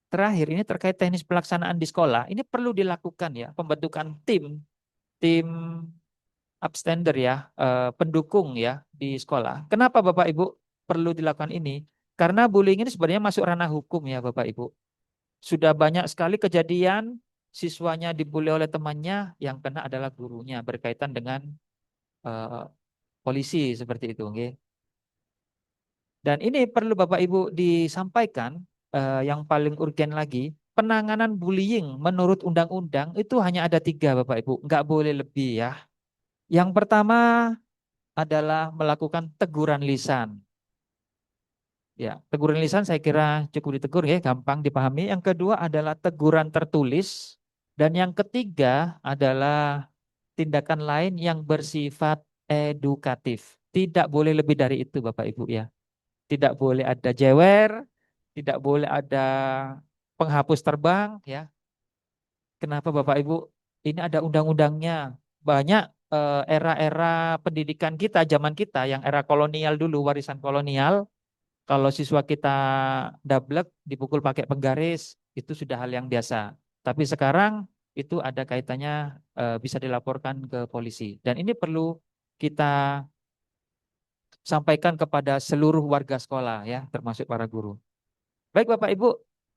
terakhir ini terkait teknis pelaksanaan di sekolah, ini perlu dilakukan ya, pembentukan tim abstender ya, pendukung ya di sekolah. Kenapa Bapak Ibu perlu dilakukan ini? Karena bullying ini sebenarnya masuk ranah hukum ya Bapak Ibu. Sudah banyak sekali kejadian siswanya dibully oleh temannya, yang kena adalah gurunya, berkaitan dengan eh, polisi seperti itu. Nggih. Dan ini perlu Bapak Ibu disampaikan, yang paling urgen lagi, penanganan bullying menurut undang-undang itu hanya ada tiga Bapak Ibu, nggak boleh lebih ya. Yang pertama adalah melakukan teguran lisan. Ya, teguran lisan saya kira cukup ditegur ya, gampang dipahami. Yang kedua adalah teguran tertulis. Dan yang ketiga adalah tindakan lain yang bersifat edukatif. Tidak boleh lebih dari itu Bapak Ibu ya. Tidak boleh ada jewer, tidak boleh ada penghapus terbang ya. Kenapa Bapak Ibu? Ini ada undang-undangnya. Banyak era-era pendidikan kita, zaman kita yang era kolonial dulu, warisan kolonial, kalau siswa kita dablek, dipukul pakai penggaris, itu sudah hal yang biasa. Tapi sekarang itu ada kaitannya, bisa dilaporkan ke polisi. Dan ini perlu kita sampaikan kepada seluruh warga sekolah ya, termasuk para guru. Baik Bapak Ibu,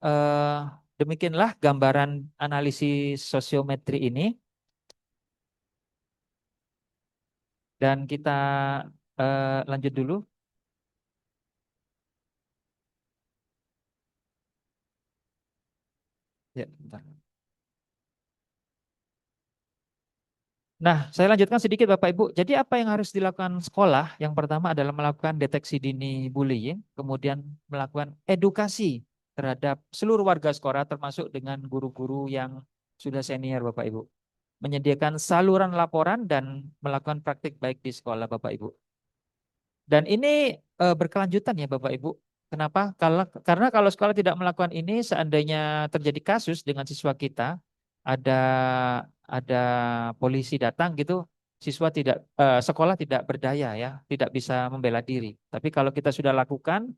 eh, demikianlah gambaran analisis sosiometri ini, dan kita lanjut dulu. Ya, bentar. Nah, saya lanjutkan sedikit Bapak Ibu. Jadi apa yang harus dilakukan sekolah? Yang pertama adalah melakukan deteksi dini bullying, kemudian melakukan edukasi terhadap seluruh warga sekolah, termasuk dengan guru-guru yang sudah senior Bapak Ibu. Menyediakan saluran laporan dan melakukan praktik baik di sekolah Bapak Ibu. Dan ini berkelanjutan ya Bapak Ibu. Kenapa? Karena kalau sekolah tidak melakukan ini, seandainya terjadi kasus dengan siswa kita, ada ada polisi datang gitu, siswa tidak sekolah tidak berdaya ya, tidak bisa membela diri. Tapi kalau kita sudah lakukan,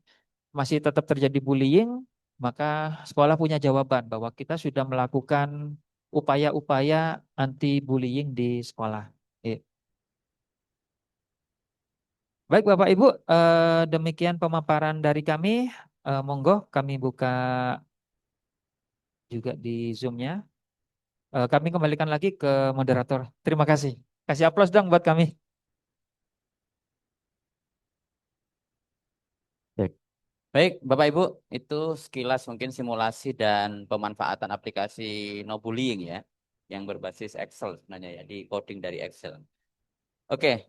masih tetap terjadi bullying, maka sekolah punya jawaban bahwa kita sudah melakukan upaya-upaya anti bullying di sekolah. Eh, Baik Bapak Ibu, demikian pemaparan dari kami. Monggo kami buka juga di Zoom-nya. Kami kembalikan lagi ke moderator. Terima kasih. Kasih aplaus dong buat kami. Baik. Baik, Bapak Ibu, itu sekilas mungkin simulasi dan pemanfaatan aplikasi no bullying ya, yang berbasis Excel sebenarnya ya, di coding dari Excel. Oke,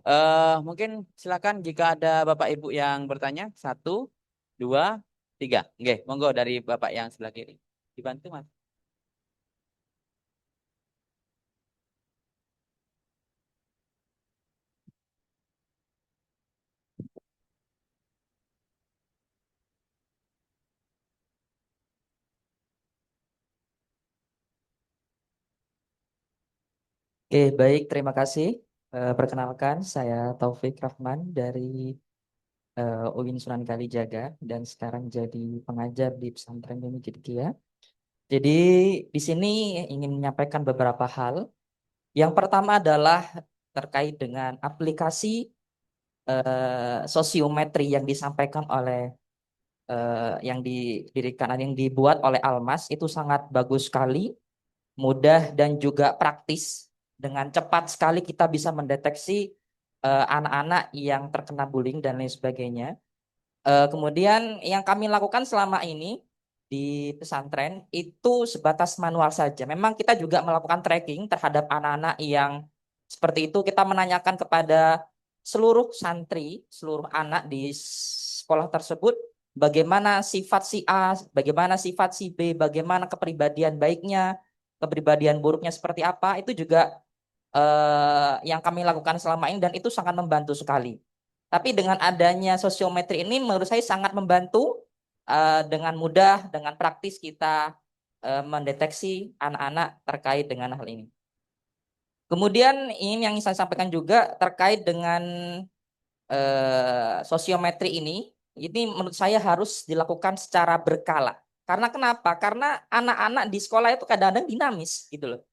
mungkin silakan jika ada Bapak Ibu yang bertanya, satu, dua, tiga. Oke, monggo dari Bapak yang sebelah kiri. Dibantu, Mas. Oke, baik, terima kasih. Perkenalkan, saya Taufik Rahman dari UIN Sunan Kalijaga dan sekarang jadi pengajar di Pesantren Bumi Kidkiya. Jadi di sini ingin menyampaikan beberapa hal. Yang pertama adalah terkait dengan aplikasi sosiometri yang disampaikan oleh yang didirikan yang dibuat oleh Almas itu sangat bagus sekali, mudah dan juga praktis. Dengan cepat sekali kita bisa mendeteksi anak-anak yang terkena bullying dan lain sebagainya. Kemudian yang kami lakukan selama ini di pesantren itu sebatas manual saja. Memang kita juga melakukan tracking terhadap anak-anak yang seperti itu. Kita menanyakan kepada seluruh santri, seluruh anak di sekolah tersebut, bagaimana sifat si A, bagaimana sifat si B, bagaimana kepribadian baiknya, kepribadian buruknya seperti apa. Itu juga yang kami lakukan selama ini dan itu sangat membantu sekali. Tapi dengan adanya sosiometri ini menurut saya sangat membantu dengan mudah, dengan praktis kita mendeteksi anak-anak terkait dengan hal ini. Kemudian ini yang saya sampaikan juga terkait dengan sosiometri ini menurut saya harus dilakukan secara berkala. Karena kenapa? Karena anak-anak di sekolah itu kadang-kadang dinamis gitu loh.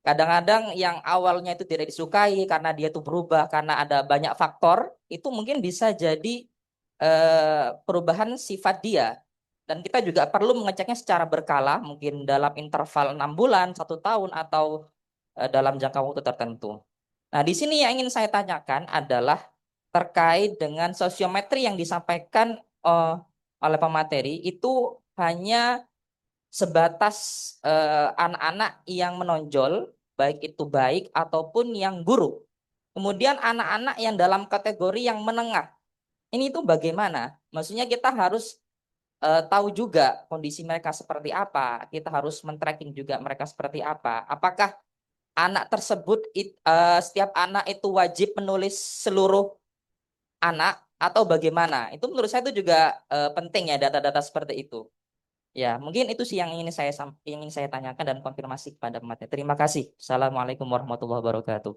Kadang-kadang yang awalnya itu tidak disukai karena dia itu berubah karena ada banyak faktor, itu mungkin bisa jadi perubahan sifat dia. Dan kita juga perlu mengeceknya secara berkala, mungkin dalam interval 6 bulan, 1 tahun, atau dalam jangka waktu tertentu. Nah, di sini yang ingin saya tanyakan adalah terkait dengan sosiometri yang disampaikan oleh pemateri itu hanya sebatas anak-anak yang menonjol, baik itu baik ataupun yang buruk. Kemudian anak-anak yang dalam kategori yang menengah, ini tuh bagaimana? Maksudnya kita harus tahu juga kondisi mereka seperti apa. Kita harus men-tracking juga mereka seperti apa. Apakah anak tersebut, setiap anak itu wajib menulis seluruh anak atau bagaimana? Itu menurut saya itu juga penting ya data-data seperti itu. Ya, mungkin itu sih yang ingin saya tanyakan dan konfirmasi kepada pemateri. Terima kasih. Assalamualaikum warahmatullahi wabarakatuh.